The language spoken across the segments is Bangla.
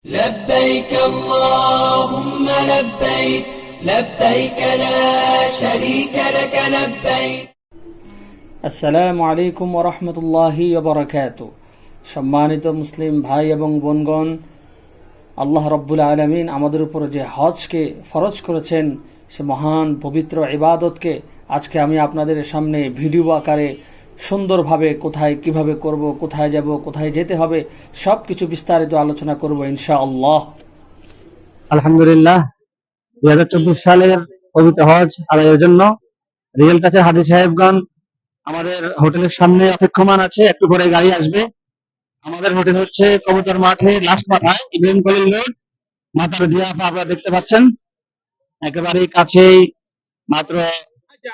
لبيك اللهم لبيك لبيك لا شريك لك لبيك আসসালামু আলাইকুম ওয়া রাহমাতুল্লাহি ওয়া বারাকাতুহু। সম্মানিত মুসলিম ভাই এবং বোনগণ, আল্লাহ রাব্বুল আলামিন আমাদের উপর যে হজকে ফরজ করেছেন, সে মহান পবিত্র ইবাদতকে আজকে আমি আপনাদের সামনে ভিডিও আকারে সুন্দরভাবে কোথায় কিভাবে করব, কোথায় যাব, কোথায় যেতে হবে, সবকিছু বিস্তারিত আলোচনা করব ইনশাআল্লাহ। আলহামদুলিল্লাহ 2024 সালের পবিত্র হজ আদায়ের জন্য রিয়েল কাছে হাজী সাহেবগণ আমাদের হোটেলের সামনে অপেক্ষমান আছে। একটু পরে গাড়ি আসবে। আমাদের হোটেল হচ্ছে কবুতর মাঠে লাস্ট মাথায় ইব্রাহিম খলিল রোড, মাথার দিয়াফা আপনারা দেখতে পাচ্ছেন। একেবারেই কাছেই, মাত্র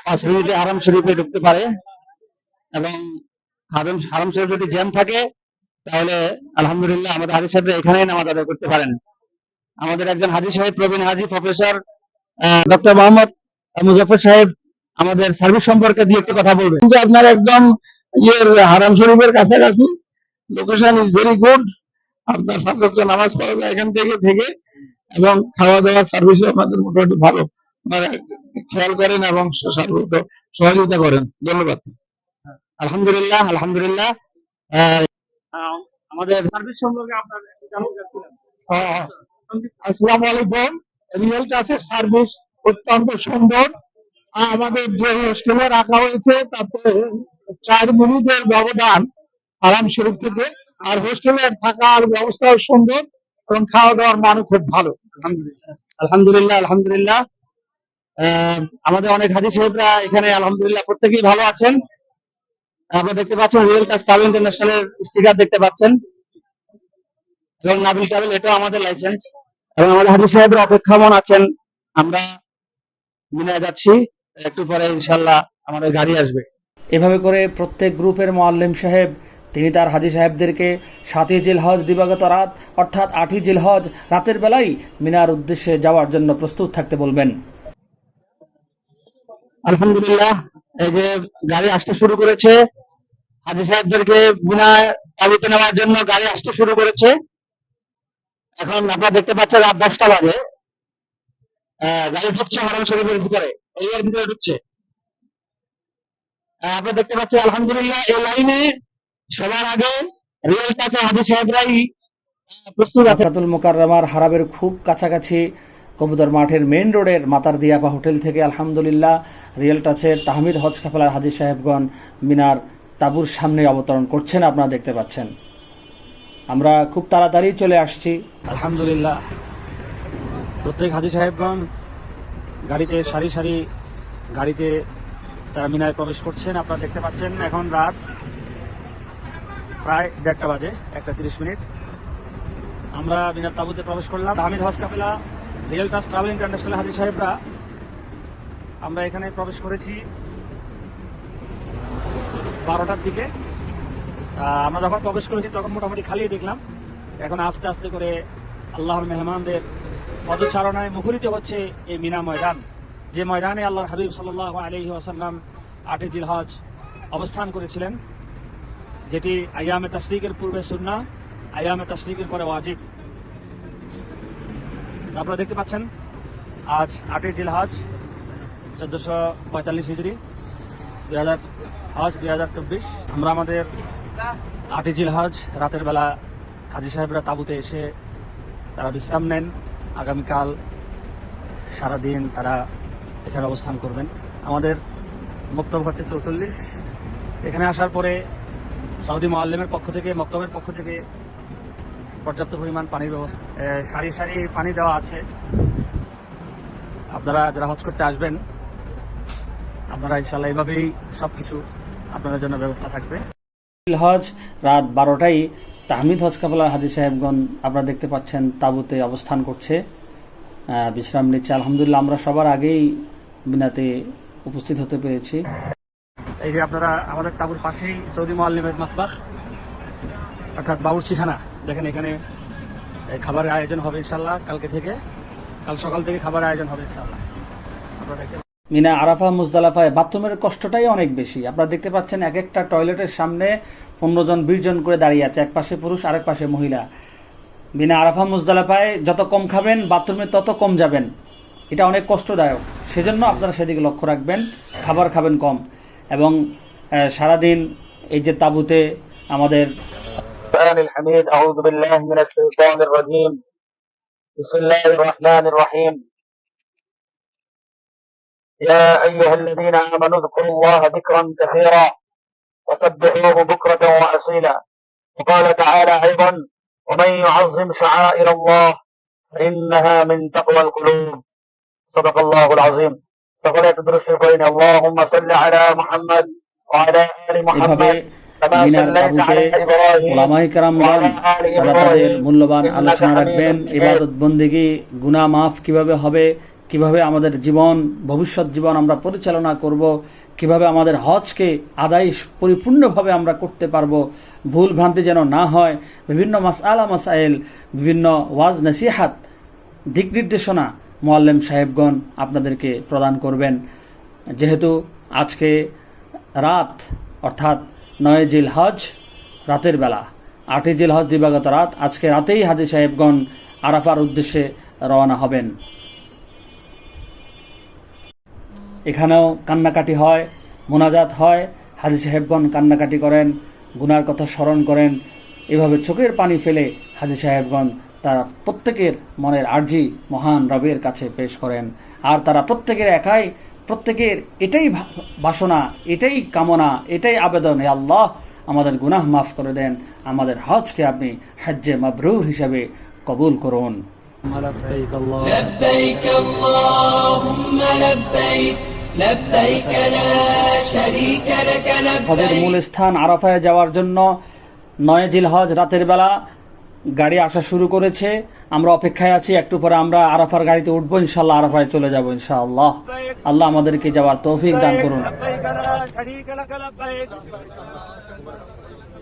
5 মিনিটে হারাম শরীফে ঢুকতে পারে। এবং হারাম শরীফ যদি জ্যাম থাকে তাহলে আলহামদুলিল্লাহ আমাদের হাজী সাহেবরা এখানেই নামাজ আদায় করতে পারেন। আমাদের একজন হাজী সাহেব, প্রবীণ হাজী প্রফেসর ডক্টর মোহাম্মদ মুজাফর সাহেব আমাদের সার্ভিস সম্পর্কে দিয়ে একটি কথা বলবেন। কিন্তু আপনার একদম হারাম শরীফের কাছাকাছি, লোকেশন ইজ ভেরি গুড। আপনার 5 ওয়াক্ত নামাজ পড়া যায় এখান থেকে থেকে এবং খাওয়া দাওয়ার সার্ভিসও আপনাদের মোটামুটি ভালো, আপনারা খেয়াল করেন এবং সর্বত সহযোগিতা করেন। ধন্যবাদ। আলহামদুলিল্লাহ আলহামদুলিল্লাহ। আমাদের সার্ভিস সম্পর্কে আপনার জানতে চাচ্ছিলাম। আসসালামু আলাইকুম। রিয়েল টাচের সার্ভিস অত্যন্ত সুন্দর। আমাদের যে হোস্টেলে রাখা হয়েছে তাতে 4 মিনিটের ব্যবধান আরাম শরীফ থেকে। আর হোস্টেলের থাকার ব্যবস্থাও সুন্দর এবং খাওয়া দাওয়ার মানও খুব ভালো। আলহামদুলিল্লাহ আলহামদুলিল্লাহ আলহামদুলিল্লাহ। আমাদের অনেক হাজী সাহেবরা এখানে আলহামদুলিল্লাহ প্রত্যেকেই ভালো আছেন। আপনারা দেখতে পাচ্ছেন রিয়েল টাচ ট্রাভেল ইন্টারন্যাশনালের স্টিকার দেখতে পাচ্ছেন এবং নাবিল ট্রাভেল, এটাও আমাদের লাইসেন্স। এবং আমাদের হাজী সাহেবরা অপেক্ষমান আছেন। আমরা মিনায় যাচ্ছি, একটু পরে ইনশাল্লাহ আমাদের গাড়ি আসবে। এভাবে করে প্রত্যেক গ্রুপের মুআল্লিম সাহেব তিনি তার হাজী সাহেবদেরকে 7ই জিলহজ দিবাগত রাত অর্থাৎ 8ই জিলহজ রাতের বেলায় মিনার উদ্দেশ্যে যাওয়ার জন্য প্রস্তুত থাকতে বলবেন। আলহামদুলিল্লাহ, এই যে গাড়ি আসতে শুরু করেছে, হাজী সাহেবদেরকে মিনায় তাবুতে নেওয়ার জন্য গাড়ি আসতে শুরু করেছে। এখন আপনারা দেখতে পাচ্ছেন রাত 10টা বাজে। গাড়ি ঢুকছে হারাম শরীফের ভিতরে, এই এর ভিতরে ঢুকছে। আপনারা দেখতে পাচ্ছেন আলহামদুলিল্লাহ এই লাইনে সবার আগে রিয়েল কাছে হাজী সাহেবরাই প্রস্তুত আছে। মক্কাতুল মুকাররমার হারামের খুব কাছাকাছি কবুতর মাঠের মেইন রোডের মাতার দিয়াপা হোটেল থেকে আলহামদুলিল্লাহ রিয়েল টাচের তাহমিদ হজ কাফেলার হাজী সাহেবগণ মিনার তাঁবুর সামনে অবতরণ করছেন, আপনারা দেখতে পাচ্ছেন। আমরা খুব তাড়াতাড়ি চলে আসছি আলহামদুলিল্লাহ। প্রত্যেক হাজী সাহেবগণ গাড়িতে সারি সারি গাড়িতে তারা মিনায় প্রবেশ করছেন, আপনারা দেখতে পাচ্ছেন। এখন রাত প্রায় 1:30 বাজে, 1:30। আমরা মিনার তাবুতে প্রবেশ করলাম। তাহমিদ হজ কাফেলা রিয়েল টাচ ট্রাভেল ইন্টারন্যাশনাল হাজী সাহেবরা আমরা এখানে প্রবেশ করেছি 12টার দিকে। আমরা যখন প্রবেশ করেছি তখন মোটামুটি খালি দেখলাম। এখন আস্তে আস্তে করে আল্লাহর মেহমানদের পদচারণায় মুখরিত হচ্ছে এই মিনা ময়দান, যে ময়দানে আল্লাহর হাবিব সাল্লাল্লাহু আলাইহি ওয়াসাল্লাম 8ই জিলহজ অবস্থান করেছিলেন, যেটি আইয়ামে তাশরিকের পূর্বে সুন্নাহ, আইয়ামে তাশরিকের পরে ওয়াজিব। আপনারা দেখতে পাচ্ছেন আজ 8ই জিলহজ 1445 হিজরি, 2024। আমরা আমাদের 8ই জিলহজ রাতের বেলা হাজী সাহেবরা তাঁবুতে এসে তারা বিশ্রাম নেন। আগামীকাল সারাদিন তারা এখানে অবস্থান করবেন। আমাদের মক্তব হচ্ছে 44। এখানে আসার পরে সৌদি মুআল্লিমের পক্ষ থেকে, মক্তবের পক্ষ থেকে পর্যাপ্ত পরিমাণ পানির ব্যবস্থা, সারি সারি পানি দেওয়া আছে। আপনারা যারা হজ করতে আসবেন আপনারা ইনশাআল্লাহ এইভাবেই সবকিছু আপনাদের জন্য ব্যবস্থা থাকবে। হজ রাত 12টায় তাহমিদ হজ কাফেলার হাজী সাহেবগণ আপনারা দেখতে পাচ্ছেন তাঁবুতে অবস্থান করছে, বিশ্রাম নিচ্ছে। আলহামদুলিল্লাহ আমরা সবার আগেই মিনাতে উপস্থিত হতে পেরেছি। এই যে আপনারা আমাদের তাঁবুর পাশেই সৌদি মুআল্লিমের মাতবাখ অর্থাৎ বাবুর্চিখানা দেখেন। এখানে খাবারের আয়োজন হবে ইনশাআল্লাহ কালকে থেকে, কাল সকাল থেকে খাবারের আয়োজন হবে ইনশাআল্লাহ। মিনা আরাফা মুজদালাফায় বাথরুমের কষ্টটাই অনেক বেশি। আপনারা দেখতে পাচ্ছেন এক একটা টয়লেটের সামনে 15 জন 20 জন করে দাঁড়িয়ে আছে, এক পাশে পুরুষ আরেক পাশে মহিলা। বিনা আরাফা মুজদালিফায় যত কম খাবেন বাথরুমে তত কম যাবেন, এটা অনেক কষ্টদায়ক। সেজন্য আপনারা সেদিকে লক্ষ্য রাখবেন, খাবার খাবেন কম। এবং সারাদিন এই যে তাঁবুতে আমাদের الحميد أعوذ بالله من الشيطان الرجيم بسم الله الرحمن الرحيم يا أيها الذين آمنوا اذكروا الله ذكرا كثيرا وسبحوه بكرة وأصيلا وقال تعالى أيضا ومن يعظم شعائر الله فإنها من تقوى القلوب صدق الله العظيم فقال تدرسين اللهم صل على محمد وعلى آل এভাবে محمد كما মিনার صليت তাঁবুতে على إبراهيم ওলামায়ে কেরামগণ তারা তাদের মূল্যবান আলোচনা রাখবেন। ইবাদত বন্দেগী গুনাহ মাফ কিভাবে হবে, কিভাবে আমাদের জীবন ভবিষ্যৎ জীবন আমরা পরিচালনা করব, কিভাবে আমাদের হজকে আদায় পরিপূর্ণভাবে আমরা করতে পারবো, ভুল ভ্রান্তি যেন না হয়, বিভিন্ন মাসআলা মাসাইল, বিভিন্ন ওয়াজ নসিহাত, দিক নির্দেশনা মুআল্লিম সাহেবগণ আপনাদেরকে প্রদান করবেন। যেহেতু আজকে রাত অর্থাৎ 9 জিলহজ রাতের বেলা, 8 জিলহজ দিবাগত রাত, আজকে রাতেই হাজী সাহেবগণ আরাফার উদ্দেশ্যে রওনা হবেন। এখানেও কান্নাকাটি হয়, মোনাজাত হয়, হাজী সাহেবগণ কান্নাকাটি করেন, গুনার কথা স্মরণ করেন। এভাবে চোখের পানি ফেলে হাজী সাহেবগণ তারা প্রত্যেকের মনের আর্জি মহান রবের কাছে পেশ করেন। আর তারা প্রত্যেকের এটাই বাসনা, এটাই কামনা, এটাই আবেদন, হে আল্লাহ আমাদের গুনাহ মাফ করে দেন, আমাদের হজকে আপনি হজ্জে মাবরুর হিসাবে কবুল করুন। لبيك اللهم لبيك لبيك لا شريك لك হজের لبيك মূল স্থান আরাফায় যাওয়ার জন্য 9 জিলহজ রাতের বেলা গাড়ি আসা শুরু করেছে। আমরা অপেক্ষায় আছি, একটু পরে আমরা আরাফার গাড়িতে উঠবো, ইনশাআল্লাহ আরাফায় চলে যাব ইনশাআল্লাহ। আল্লাহ আমাদেরকে যাওয়ার তৌফিক দান করুন। لبيك لا شريك لك لبيك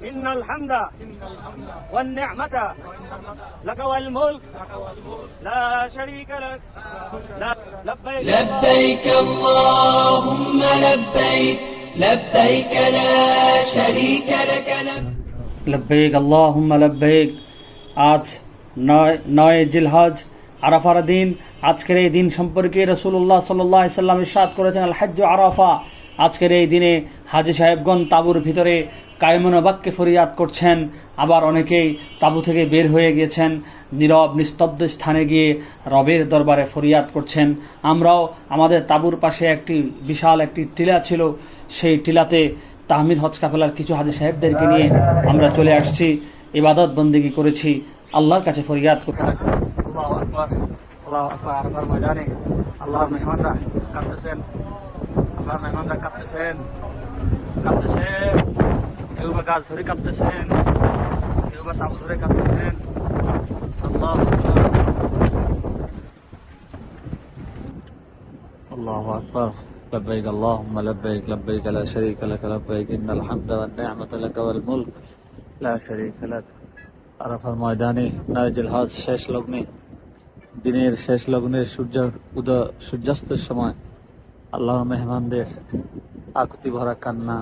إن الحمد والنعمة لك والملك لا شريك لك لبيك لبيك اللهم لبيك لبيك لا شريك لك لبيك লব্বাইক আল্লাহুম্মা লব্বাইক। আজ 9 জিলহজ আরাফার দিন। আজকের এই দিন সম্পর্কে রাসূলুল্লাহ সাল্লাল্লাহু আলাইহি সাল্লাম ইরশাদ করেছেন আল হজ্জু আরাফা। আজকের এই দিনে হাজী সাহেবগণ তাঁবুর ভিতরে কায়মন বাক্যে ফরিয়াদ করছেন, আবার অনেকেই তাঁবু থেকে বের হয়ে গিয়েছেন, নীরব নিস্তব্ধ স্থানে গিয়ে রবের দরবারে ফরিয়াদ করছেন। আমরাও আমাদের তাঁবুর পাশে একটি বিশাল একটি টিলা ছিল, সেই টিলাতে তাহমিদ হজ কাফেলার কিছু হাজী সাহেবদেরকে নিয়ে আমরা চলে আসছি, ইবাদত বন্দেগী করেছি, আল্লাহর কাছে ফরিয়াদ করছি। আল্লাহু আকবার আল্লাহু আকবার। আরাফার ময়দানে আল্লাহর মেহমানরা কাঁদতেছেন, আল্লাহর মেহমানরা কাঁদতেছেন। কেউ বা গাছ ধরে কাঁদতেছেন, কেউ বা তাঁবু ধরে কাঁদতেছেন। আল্লাহু আকবার الله أكبر لبيك اللهم لبيك لبيك لا شريك لك لبيك إن الحمد والنعمة لك والملك لا شريك لك আরাফার ময়দানে 9 জিলহজ শেষ লগ্নে, দিনের শেষ লগ্নে সূর্যাস্তের সময় আল্লাহর মেহমানদের আকুতি ভরা কান্না,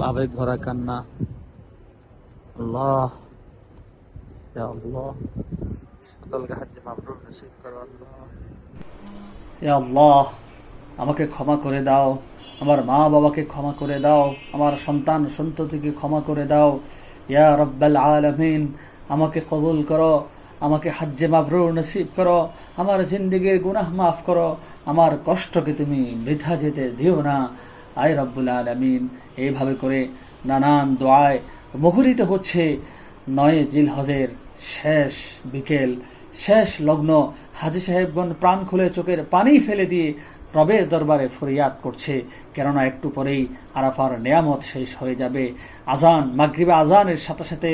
আবেগ ভরা কান্না। আল্লাহ ইয়া আল্লাহ সকলকে হজ্জে মাবরুর নসিব করো আল্লাহ। হে আল্লাহ আমাকে ক্ষমা করে দাও, আমার মা বাবাকে ক্ষমা করে দাও, আমার সন্তান সন্ততিকে ক্ষমা করে দাও। ইয়া রব্বাল আলামিন আমাকে কবুল করো, আমাকে হজ্জে মাবরুর নসিব করো, আমার জিন্দেগির গুনাহ মাফ করো, আমার কষ্টকে তুমি বৃথা যেতে দিও না, আয় রব্বুল আলামিন। এইভাবে করে নানান দোয়ায় মুখরিত হচ্ছে 9 জিলহজের শেষ বিকেল, শেষ লগ্ন। হাজী সাহেবগণ প্রাণ খুলে চোখের পানি ফেলে দিয়ে রবের দরবারে ফরিয়াদ করছে, কেননা একটু পরেই আরাফার নেয়ামত শেষ হয়ে যাবে। আজান, মাগরিবে আজানের সাথে সাথে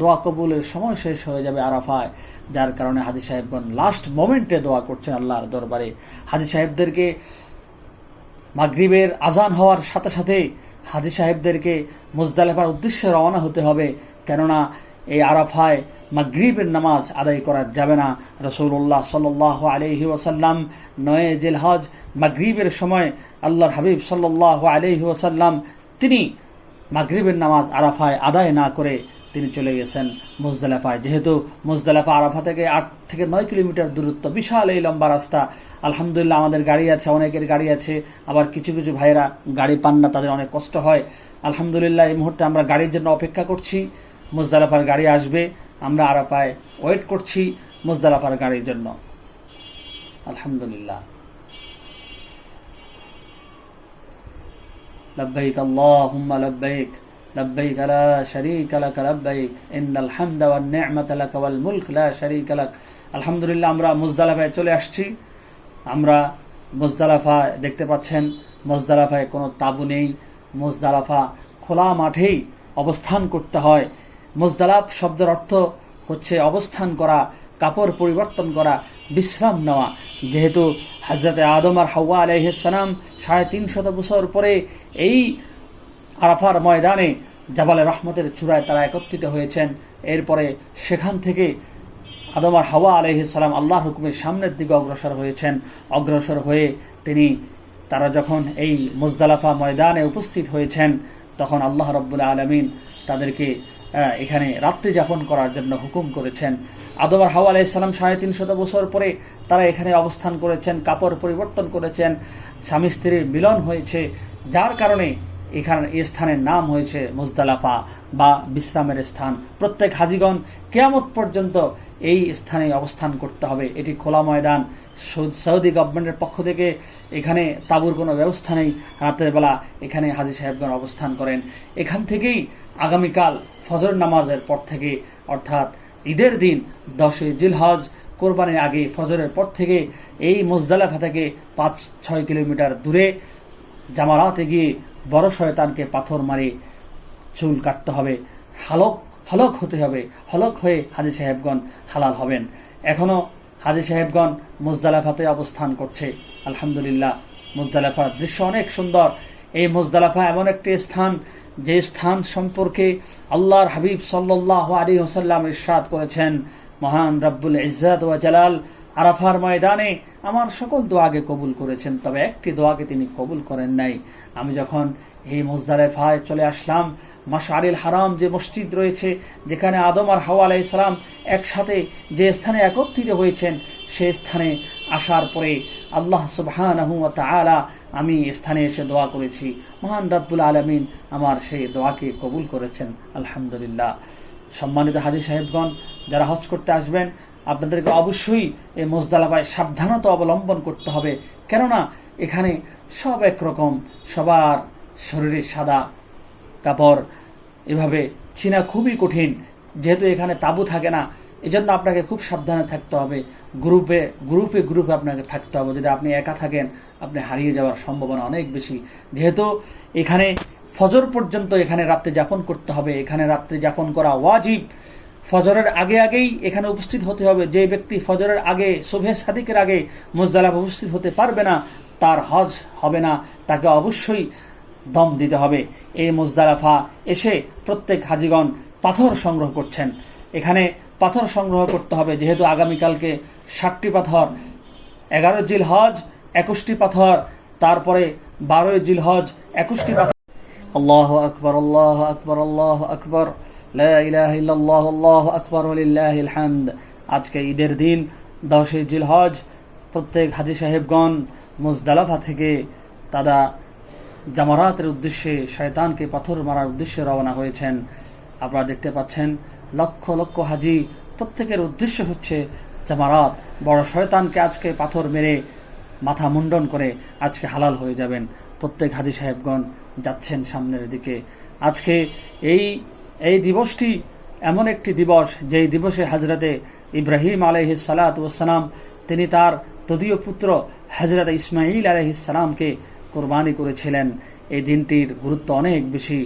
দোয়া কবুলের সময় শেষ হয়ে যাবে আরাফায়, যার কারণে হাজী সাহেবগণ লাস্ট মোমেন্টে দোয়া করছেন আল্লাহর দরবারে। হাজী সাহেবদেরকে মাগরিবের আজান হওয়ার সাথে সাথে হাজী সাহেবদেরকে মুজদালিফার উদ্দেশ্যে রওনা হতে হবে, কেননা এই আরাফায় মাগরিবের নামাজ আদায় করা যাবে না। রাসূলুল্লাহ সাল্লাল্লাহু আলাইহি ওয়াসাল্লাম 9 জিলহজ মাগরিবের সময় আল্লাহর হাবিব সাল্লাল্লাহু আলাইহি ওয়াসাল্লাম তিনি মাগরিবের নামাজ আরাফায় আদায় না করে তিনি চলে গেছেন মুজদালিফায়। যেহেতু মুজদালিফা আরাফা থেকে 8 থেকে 9 কিলোমিটার দূরত্ব, বিশাল এই লম্বা রাস্তা। আলহামদুলিল্লাহ আমাদের গাড়ি আছে, অনেকের গাড়ি আছে, আবার কিছু কিছু ভাইয়েরা গাড়ি পান না, তাদের অনেক কষ্ট হয়। আলহামদুলিল্লাহ এই মুহূর্তে আমরা গাড়ির জন্য অপেক্ষা করছি, মুজদালিফার গাড়ি আসবে, আমরা আরাফায় ওয়েট করছি মুজদালিফার গাড়ির জন্য। আলহামদুলিল্লাহ। লব্বাইক আল্লাহুম্মা লব্বাইক লব্বাইক লা শারীকা লাক লব্বাইক ইন্নাল হামদা ওয়ান নি'মাতা লাক ওয়াল মুলক লা শারীকা লাক। আলহামদুলিল্লাহ আমরা মুজদালিফায় চলে আসছি। আমরা মুজদালিফায় দেখতে পাচ্ছেন, মুজদালিফায় কোনো তাঁবু নেই, মুজদালিফা খোলা মাঠেই অবস্থান করতে হয়। মুজদালিফ শব্দের অর্থ হচ্ছে অবস্থান করা, কাপড় পরিবর্তন করা, বিশ্রাম নেওয়া। যেহেতু হযরতে আদম আর হাওয়া আলাইহিস সালাম 350 বছর পরে এই আরাফার ময়দানে জাবালে রহমতের চূড়ায় তারা একত্রিত হয়েছেন, এরপরে সেখান থেকে আদম আর হাওয়া আলাইহিস সালাম আল্লাহর হুকুমের সামনের দিকে অগ্রসর হয়েছেন। অগ্রসর হয়ে তারা যখন এই মুজদালিফা ময়দানে উপস্থিত হয়েছেন, তখন আল্লাহ রাব্বুল আলামিন তাদেরকে এখানে রাত্রি যাপন করার জন্য হুকুম করেছেন। আদম আর হাওয়া আলাইহিস সালাম 350 বছর পরে তারা এখানে অবস্থান করেছেন, কাপড় পরিবর্তন করেছেন, স্বামী স্ত্রীর মিলন হয়েছে, যার কারণে এখানে এই স্থানের নাম হয়েছে মুজদালিফা বা বিশ্রামের স্থান। প্রত্যেক হাজিগণ কিয়ামত পর্যন্ত এই স্থানে অবস্থান করতে হবে। এটি খোলা ময়দান। সৌদি গভর্নমেন্টের পক্ষ থেকে এখানে তাঁবুর কোনো ব্যবস্থা নেই। রাতের বেলা এখানে হাজি সাহেবগণ অবস্থান করেন। এখান থেকেই আগামীকাল ফজর নামাজের পর থেকে, অর্থাৎ ঈদের দিন 10 জিলহজ কোরবানির আগে ফজরের পর থেকে এই মুজদালিফা থেকে 5-6 কিলোমিটার দূরে জামারাতে গিয়ে বড় শয়তানকে পাথর মারে চুল কাটতে হবে, হলক হতে হবে। হলক হয়ে হাজি সাহেবগণ হালাল হবেন। এখনো হাজি সাহেবগণ মুজদালিফাতে অবস্থান করছে। আলহামদুলিল্লাহ, মুজদালিফার দৃশ্য অনেক সুন্দর। এই মুজদালিফা এমন একটি স্থান, যে স্থান সম্পর্কে আল্লাহর হাবিব সাল্লাল্লাহু আলাইহি ওয়াসাল্লাম ইরশাদ করেছেন, মহান রব্বুল ইজ্জত ওয়া জালাল আরাফার ময়দানে আমার সকল দোয়াকে কবুল করেছেন, তবে একটি দোয়াকে তিনি কবুল করেন নাই। আমি যখন এই মুজদালিফায় চলে আসলাম, মাশআরিল হারাম যে মসজিদ রয়েছে, যেখানে আদম আর হাওয়া আলাইহিস সালাম একসাথে যে স্থানে একত্রিত হয়েছেন, সেই স্থানে আসার পরে আল্লাহ সুবহানাহু ওয়া তাআলা আমি স্থানে এসে দোয়া করেছি, মহান রব্বুল আলামিন আমার সেই দোয়াকে কবুল করেছেন। আলহামদুলিল্লাহ। সম্মানিত হাজি সাহেবগণ, যারা হজ করতে আসবেন, আপনাদেরকে অবশ্যই এই মুজদালিফায় সাবধানতা অবলম্বন করতে হবে। কেননা এখানে সব একরকম, সবার শরীরে সাদা কাপড়, এভাবে চিনা খুবই কঠিন। যেহেতু এখানে তাঁবু থাকে না, এজন্য আপনাকে খুব সাবধানে থাকতে হবে। গ্রুপে আপনাকে থাকতে হবে। যদি আপনি একা থাকেন, আপনি হারিয়ে যাওয়ার সম্ভাবনা অনেক বেশি। যেহেতু এখানে ফজর পর্যন্ত এখানে রাত্রি যাপন করতে হবে, এখানে রাত্রি যাপন করা ওয়াজিব। ফজরের আগেই এখানে উপস্থিত হতে হবে। যে ব্যক্তি ফজরের আগে, সুবহে সাদিকের আগে মুজদালিফা উপস্থিত হতে পারবে না, তার হজ হবে না, তাকে অবশ্যই দম দিতে হবে। এই মুজদালিফা এসে প্রত্যেক হাজিগণ পাথর সংগ্রহ করছেন। এখানে পাথর সংগ্রহ করতে হবে, যেহেতু আগামীকালকে 60টি পাথর, 11 জিলহজ 21টি পাথর, তারপরে 12 জিলহজ 21টি পাথর। আল্লাহু আকবার, আল্লাহু আকবার, আল্লাহু আকবার, লা ইলাহা ইল্লাল্লাহ, আল্লাহু আকবার ওয়া লিল্লাহিল হামদ। আজকে ঈদের দিন 10 জিলহজ প্রত্যেক হাজি সাহেবগণ মুজদালিফা থেকে তারা জামারাতের উদ্দেশ্যে, শয়তানকে পাথর মারার উদ্দেশ্যে রওনা হয়েছেন। আপনারা দেখতে পাচ্ছেন লক্ষ লক্ষ হাজি, প্রত্যেকের উদ্দেশ্য হচ্ছে জামারাত। বড় শয়তানকে আজকে পাথর মেরে মাথা মুন্ডন করে আজকে হালাল হয়ে যাবেন। প্রত্যেক হাজি সাহেবগণ যাচ্ছেন সামনের দিকে। আজকে এই দিবসটি এমন একটি দিবস, যেই দিবসে হযরতে ইব্রাহিম আলাইহিস সালাতু ওয়াস সালাম তিনি তার তদীয় পুত্র হযরত ইসমাঈল আলাইহিস সালামকে কুরবানি করেছিলেন। এই দিনটির গুরুত্ব অনেক বেশি।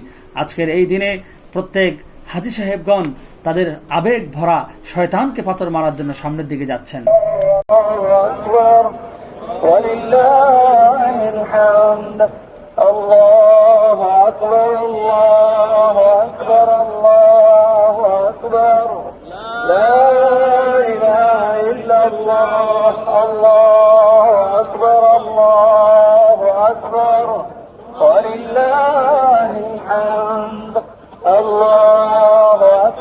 আজকের এই দিনে প্রত্যেক হাজি সাহেবগণ তাদের আবেগ ভরা শয়তানকে পাথর মারার জন্য সামনের দিকে যাচ্ছেন। আল্লাহু আকবার, আল্লাহু আকবার, আল্লাহু আকবার, লা ইলাহা ইল্লাল্লাহ, আল্লাহু আকবার, আল্লাহু আকবার, ওয়া লিল্লাহিল হামদ, আল্লাহু আকবার।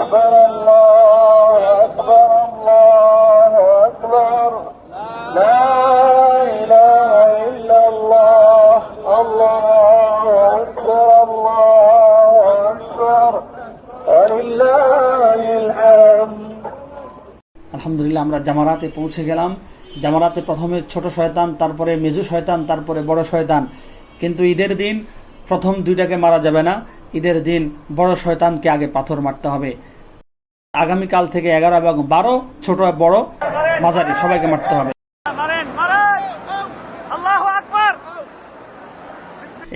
আলহামদুলিল্লাহ আমরা জামারাতে পৌঁছে গেলাম। জামারাতে প্রথমে ছোট শয়তান, তারপরে মেজু শয়তান, তারপরে বড় শয়তান। কিন্তু ঈদের দিন প্রথম দুইটাকে মারা যাবে না, ঈদের দিন বড় শয়তানকে আগে পাথর মারতে হবে। আগামীকাল থেকে 11 এবং 12 ছোট বড় মাঝারি সবাইকে মারতে হবে।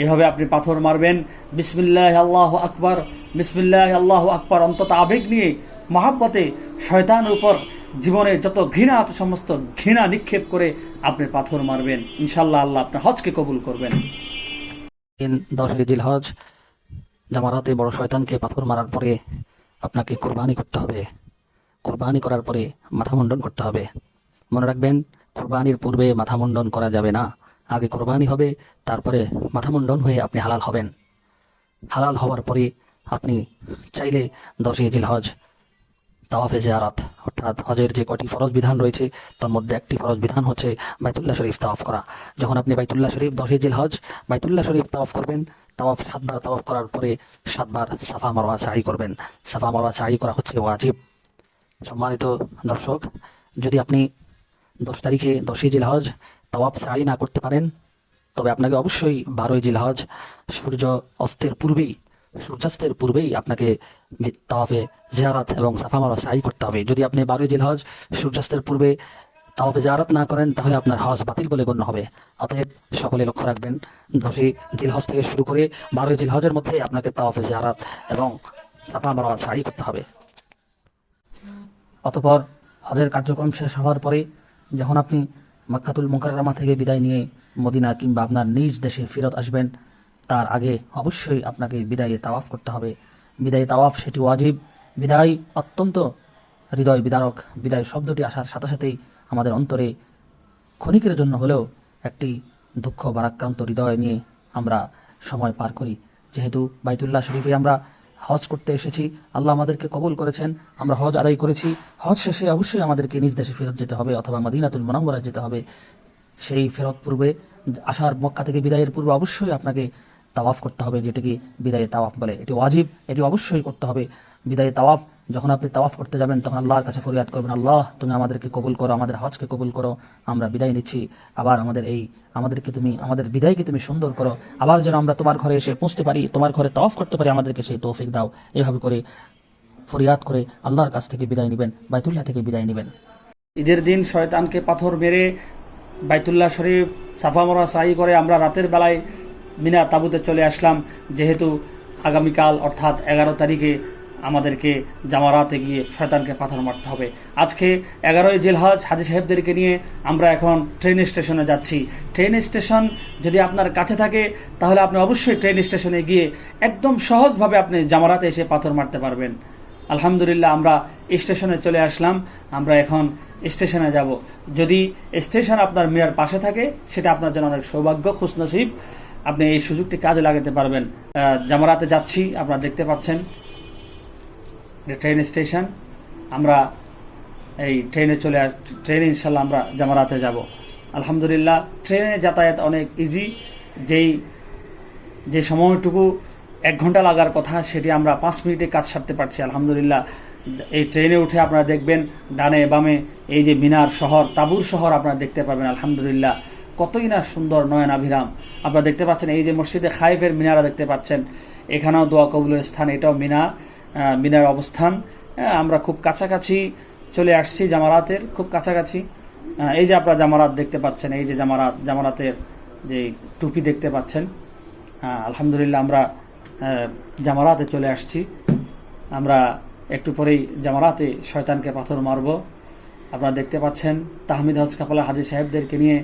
এভাবে আপনি পাথর মারবেন, বিসমিল্লাহ আল্লাহু আকবার, বিসমিল্লাহ আল্লাহু আকবার, অন্তত আবেগ নিয়ে মহাব্বতে শয়তানের উপর জীবনে যত ঘৃণা আছে সমস্ত ঘৃণা নিক্ষেপ করে আপনি পাথর মারবেন। ইনশাআল্লাহ আল্লাহ আপনার হজকে কবুল করবেন। 10 জিলহজ জামারাতে বড় শয়তানকে পাথর মারার পরে আপনাকে কুরবানি করতে হবে। কুরবানি করার পরে মাথা মুন্ডন করতে হবে। মনে রাখবেন, কুরবানির পূর্বে মাথা মুন্ডন করা যাবে না। আগে কুরবানি হবে, তারপরে মাথা মুন্ডন হয়ে আপনি হালাল হবেন। হালাল হওয়ার পরে আপনি চাইলে 10 জিলহজ তাওয়াফে জিয়ারত অর্থাৎ হজের যে কটি ফরজ বিধান রয়েছে তার মধ্যে একটি ফরজ বিধান হচ্ছে বাইতুল্লাহ শরীফ তাওয়াফ করা। যখন আপনি বাইতুল্লাহ শরীফ 10 জিলহজ বাইতুল্লাহ শরীফ তাওয়াফ করবেন, তাওয়াফ 7 বার তাওয়াফ করার পরে 7 বার সাফা মারওয়া সাই করবেন। সাফা মারওয়া সাই করা হচ্ছে ওয়াজিব। সম্মানিত দর্শক, যদি আপনি 10 তারিখে 10 জিলহজ তাওয়াফ সাই না করতে পারেন, তবে আপনাকে অবশ্যই 12 জিলহজ সূর্যাস্তের পূর্বেই আপনাকে তাওয়াফে জিয়ারত এবং সাফা মারওয়া সাই করতে হবে। যদি আপনি 12 জিলহজ সূর্যাস্তের পূর্বে তাওয়াফে জিয়ারত না করেন, তাহলে আপনার হজ বাতিল বলে গণ্য হবে। অতএব সকলে লক্ষ্য রাখবেন, 10 জিলহজ থেকে শুরু করে 12 জিলহজের মধ্যে আপনাকে তাওয়াফে জিয়ারত এবং সাফা মারওয়া সাই করতে হবে। অতঃপর হজের কার্যক্রম শেষ হওয়ার পরে যখন আপনি মক্কাতুল মুকাররমা থেকে বিদায় নিয়ে মদিনা কিংবা আপনার নিজ দেশে ফেরত আসবেন, তার আগে অবশ্যই আপনাকে বিদায়ে তাওয়াফ করতে হবে। বিদায়ে তাওয়াফ সেটি ওয়াজিব। বিদায় অত্যন্ত হৃদয় বিদারক। বিদায় শব্দটি আসার সাথে সাথেই আমাদের অন্তরে ক্ষণিকের জন্য হলেও একটি দুঃখ ভারাক্রান্ত হৃদয় নিয়ে আমরা সময় পার করি। যেহেতু বাইতুল্লাহ শরীফে আমরা হজ করতে এসেছি, আল্লাহ আমাদেরকে কবুল করেছেন, আমরা হজ আদায় করেছি। হজ শেষে অবশ্যই আমাদেরকে নিজ দেশে ফেরত যেতে হবে অথবা মদিনাতুল মুনাওয়ারায় যেতে হবে। সেই ফেরত পূর্বে আসার মক্কা থেকে বিদায়ের পূর্বে অবশ্যই আপনাকে তাওয়াফ করতে হবে, যেটিকে বিদায়ে তাওয়াফ বলে। এটি ওয়াজিব, এটি অবশ্যই করতে হবে। বিদায়ে তাওয়াফ যখন আপনি তাওয়াফ করতে যাবেন, তখন আল্লাহর কাছে ফরিয়াদ করবেন, আল্লাহ তুমি আমাদেরকে কবুল করো, আমাদের হজকে কবুল করো, আমরা বিদায় নিচ্ছি। আবার আমাদেরকে তুমি আমাদের বিদায়কে তুমি সুন্দর করো, আবার যেন আমরা তোমার ঘরে এসে পৌঁছতে পারি, তোমার ঘরে তাওয়াফ করতে পারি, আমাদেরকে সেই তৌফিক দাও। এভাবে করে ফরিয়াদ করে আল্লাহর কাছ থেকে বিদায় নেবেন, বাইতুল্লাহ থেকে বিদায় নেবেন। ঈদের দিন শয়তানকে পাথর মেরে বাইতুল্লাহ শরীফ সাফা মারওয়া সাই করে আমরা রাতের বেলায় মিনা তাঁবুতে চলে আসলাম। যেহেতু আগামীকাল অর্থাৎ 11 তারিখে আমাদেরকে জামারাতে গিয়ে শয়তানকে পাথর মারতে হবে। আজকে 11 জিলহজ হাজী সাহেবদেরকে নিয়ে আমরা এখন ট্রেন স্টেশনে যাচ্ছি। ট্রেন স্টেশন যদি আপনার কাছে থাকে তাহলে আপনি অবশ্যই ট্রেন স্টেশনে গিয়ে একদম সহজভাবে আপনি জামারাতে এসে পাথর মারতে পারবেন। আলহামদুলিল্লাহ আমরা স্টেশনে চলে আসলাম। আমরা এখন স্টেশনে যাব। যদি স্টেশন আপনার মিনার পাশে থাকে সেটা আপনার জন্য অনেক সৌভাগ্য, খুশনসিব। আপনি এই সুযোগটি কাজে লাগাতে পারবেন। জামারাতে যাচ্ছি, আপনারা দেখতে পাচ্ছেন ট্রেন স্টেশন। আমরা এই ট্রেনে ইনশাল্লাহ আমরা জামারাতে যাব। আলহামদুলিল্লাহ ট্রেনে যাতায়াত অনেক ইজি। যে সময়টুকু 1 ঘন্টা লাগার কথা সেটি আমরা 5 মিনিটে কাজ সারতে পারছি। আলহামদুলিল্লাহ এই ট্রেনে উঠে আপনারা দেখবেন ডানে বামে এই যে মিনার শহর, তাঁবুর শহর আপনারা দেখতে পাবেন। আলহামদুলিল্লাহ কতই না সুন্দর, নয়নাভিরাম। আপনারা দেখতে পাচ্ছেন এই যে মসজিদে খাইফের মিনারা দেখতে পাচ্ছেন, এখানেও দোয়া কবুলের স্থান, এটাও মিনার অবস্থান। আমরা খুব কাছাকাছি চলে আসছি, জামারাতের খুব কাছাকাছি। এই যে আপনারা জামারাত দেখতে পাচ্ছেন, এই যে জামারাতের যে টুপি দেখতে পাচ্ছেন। আলহামদুলিল্লাহ আমরা জামারাতে চলে আসছি। আমরা একটু পরেই জামারাতে শয়তানকে পাথর মারব। আপনারা দেখতে পাচ্ছেন তাহমিদ হজ কাফেলা হাজী সাহেবদেরকে নিয়ে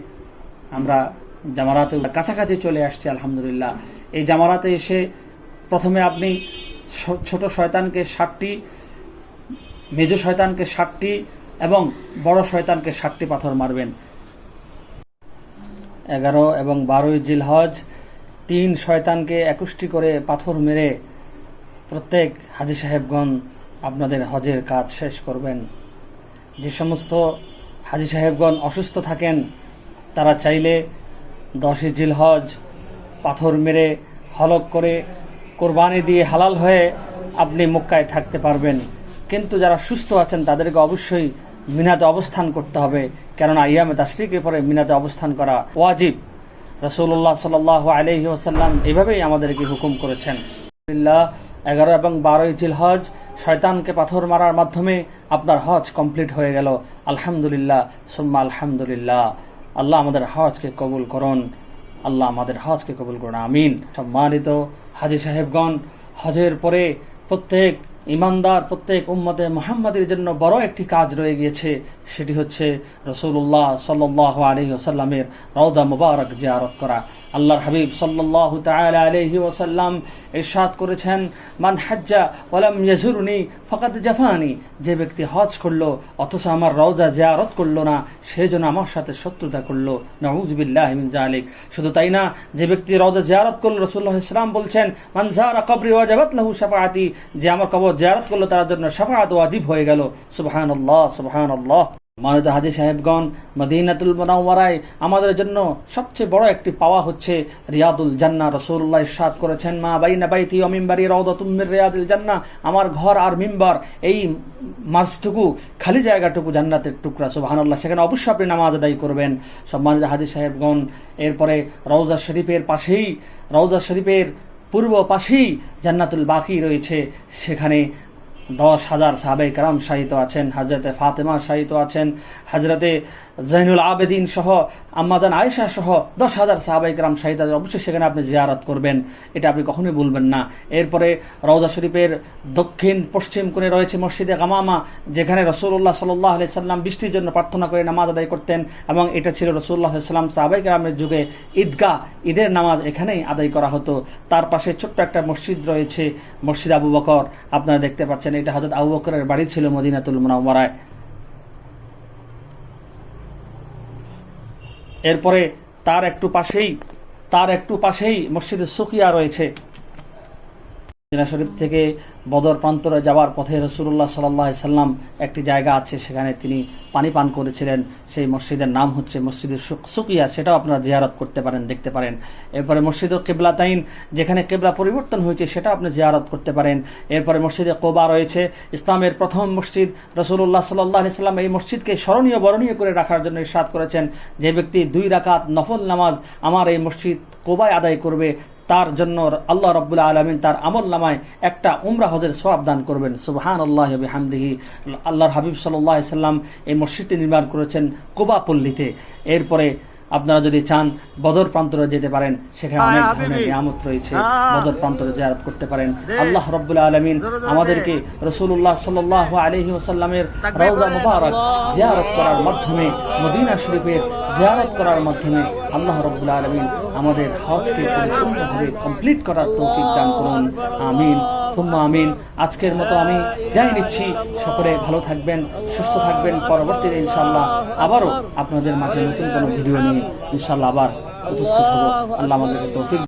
আমরা জামারাতে কাছাকাছি চলে আসছি। আলহামদুলিল্লাহ এই জামারাতে এসে প্রথমে আপনি ছোট শয়তানকে 60টি, মেজো শয়তানকে 60টি এবং বড় শয়তানকে 60টি পাথর মারবেন। 11 এবং 12 জিলহজ 3 শয়তানকে 21টি করে পাথর মেরে প্রত্যেক হাজী সাহেবগণ আপনাদের হজের কাজ শেষ করবেন। যে সমস্ত হাজী সাহেবগণ অসুস্থ থাকেন তারা চাইলে 10 জিলহজ পাথর মেরে হলক করে কোরবানি দিয়ে হালাল হয়ে আপনি মক্কায় থাকতে পারবেন। কিন্তু যারা সুস্থ আছেন তাদেরকে অবশ্যই মিনাতে অবস্থান করতে হবে, কেননা আইয়ামে তাশরিকের পরে মিনাতে অবস্থান করা ওয়াজিব। রাসূলুল্লাহ সাল্লাল্লাহু আলাইহি ওয়াসাল্লাম এভাবেই আমাদেরকে হুকুম করেছেন। 11 এবং 12 জিলহজ শয়তানকে পাথর মারার মাধ্যমে আপনার হজ কমপ্লিট হয়ে গেল। আলহামদুলিল্লাহ সুম্মা আলহামদুলিল্লাহ। আল্লাহ আমাদের হজকে কবুল করুন, আল্লাহ আমাদের হজকে কবুল করুন, আমিন। সম্মানিত হাজী সাহেবগণ, হজের পরে প্রত্যেক ইমানদার, প্রত্যেক উম্মতে মুহাম্মাদের জন্য বড় একটি কাজ রয়ে গিয়েছে, সেটি হচ্ছে রাসূলুল্লাহ সাল্লাল্লাহু আলাইহি ওয়াসাল্লামের রওজা মুবারক জিয়ারত করা। আল্লাহর হাবিব সাল্লাল্লাহু তাআলা আলাইহি ওয়াসাল্লাম ইরশাদ করেছেন, মান হাজ্জা ওয়ালাম ইয়াজুরনি ফাকাদ জাফানি। যে ব্যক্তি হজ করলো অথচ আমার রওজা জিয়ারত করলো না, সে যেন আমার সাথে শত্রুতা করলো। নাউযু বিল্লাহি মিন যালিক। শুধু তাই না, যে ব্যক্তি রওজা জিয়ারত করলো, রাসূলুল্লাহ সাল্লাল্লাহু আলাইহি ওয়াসাল্লাম বলছেন, মান যারা কবরি ওয়াজাবাত লাহু শাফাআতি। যে আমার কবর জিয়ারত করলো তার জন্য শাফাআত ওয়াজিব হয়ে গেল। সুবহানাল্লাহ সুবহানাল্লাহ। মাননীত হাজী সাহেবগণ, মদিনাতুল মুনাওয়ারায় আমাদের জন্য সবচেয়ে বড় একটি পাওয়া হচ্ছে রিয়াদুল জান্নাহ। রাসূলুল্লাহ ইরশাদ করেছেন, মা বাইনা বাইতি ওয়া মিম্বারি রাওদাতুম মির রিয়াদিল জান্নাহ। আমার ঘর আর মিম্বার, এই মাঝটুকু খালি জায়গাটুকু জান্নাতের টুকরা। সুবহানাল্লাহ। সেখানে অবশ্যই আপনি নামাজ আদায় করবেন। সম্মানিত হাজী সাহেবগণ, এরপরে রওজা শরীফের পাশেই, রওজা শরীফের পূর্ব পাশেই জান্নাতুল বাকি রয়েছে। সেখানে 10,000 সাহাবায়ে কেরাম শায়িত আছেন। হযরতে ফাতেমা শায়িত আছেন, হযরতে জাইনুল আবেদিন সহ, আম্মাজান আয়েশা সহ 10,000 সাহাবায়ে কেরাম শায়িত আছেন। অবশ্যই সেখানে আপনি জিয়ারত করবেন, এটা আপনি কখনোই ভুলবেন না। এরপরে রওজা শরীফের দক্ষিণ পশ্চিম কোণে রয়েছে মসজিদে গামামা, যেখানে রাসূলুল্লাহ সাল্লাল্লাহু আলাইহি সাল্লাম বৃষ্টির জন্য প্রার্থনা করে নামাজ আদায় করতেন, এবং এটা ছিল রাসূলুল্লাহ সাল্লাল্লাহু আলাইহি সাল্লাম সাহাবায়ে কেরামের যুগে ঈদগাহ, ঈদের নামাজ এখানেই আদায় করা হতো। তার পাশে ছোট্ট একটা মসজিদ রয়েছে, মসজিদ আবু বকর, আপনারা দেখতে পাচ্ছেন। এটা হযরত আবু বকরের বাড়ি ছিল মদিনাতুল মুনাওয়ারায়। এরপরে তার একটু পাশেই মসজিদে সুকিয়া রয়েছে। মদিনা শরীফ থেকে বদর প্রান্তরে যাওয়ার পথে রাসূলুল্লাহ সাল্লাল্লাহু আলাইহি সাল্লাম একটি জায়গা আছে, সেখানে তিনি পানি পান করেছিলেন। সেই মসজিদের নাম হচ্ছে মসজিদে সুকিয়া, সেটাও আপনারা জিয়ারত করতে পারেন, দেখতে পারেন। এরপরে মসজিদে কিবলাতাইন, যেখানে কিবলা পরিবর্তন হয়েছে, সেটা আপনি জিয়ারত করতে পারেন। এরপরে মসজিদে কুবা রয়েছে, ইসলামের প্রথম মসজিদ। রাসূলুল্লাহ সাল্লাল্লাহু আলাইহি সাল্লাম এই মসজিদকে স্মরণীয় বরণীয় করে রাখার জন্য ইরশাদ করেছেন, যে ব্যক্তি 2 রাকাত নফল নামাজ আমার এই মসজিদ কুবায় আদায় করবে, তার জন্য আল্লাহ রাব্বুল আলামিন তার আমল নামায় একটা উমরা হজের সওয়াব দান করবেন। সুবহানাল্লাহি ওয়া বিহামদিহি। আল্লাহর হাবিব সাল্লাল্লাহু আলাইহি সাল্লাম এই মসজিদটি নির্মাণ করেছেন কুবা পল্লীতে। এরপরে আপনারা যদি চান বদর প্রান্তরে যেতে পারেন, সেখানে অনেক ধরনের নিয়ামত রয়েছে, বদর প্রান্তরে জিয়ারত করতে পারেন। আল্লাহ রাব্বুল আলামিন আমাদেরকে রাসূলুল্লাহ সাল্লাল্লাহু আলাইহি ওয়াসাল্লামের রওজা মুবারক জিয়ারত করার মাধ্যমে, মদিনা শরীফের জিয়ারত করার মাধ্যমে আল্লাহ রাব্বুল আলামিন আমাদের হজকে পরিপূর্ণভাবে কমপ্লিট করার তৌফিক দান করুন। আমিন সুম্মা আমিন। আজকের মতো আমি বিদায় নিচ্ছি। সকলে ভালো থাকবেন, সুস্থ থাকবেন। পরবর্তীতে ইনশাআল্লাহ আবারও আপনাদের মাঝে নতুন কোনো ভিডিও নিয়ে ইনশাআল্লাহ আবার উপস্থিত হব। আল্লাহ আমাদেরকে তৌফিক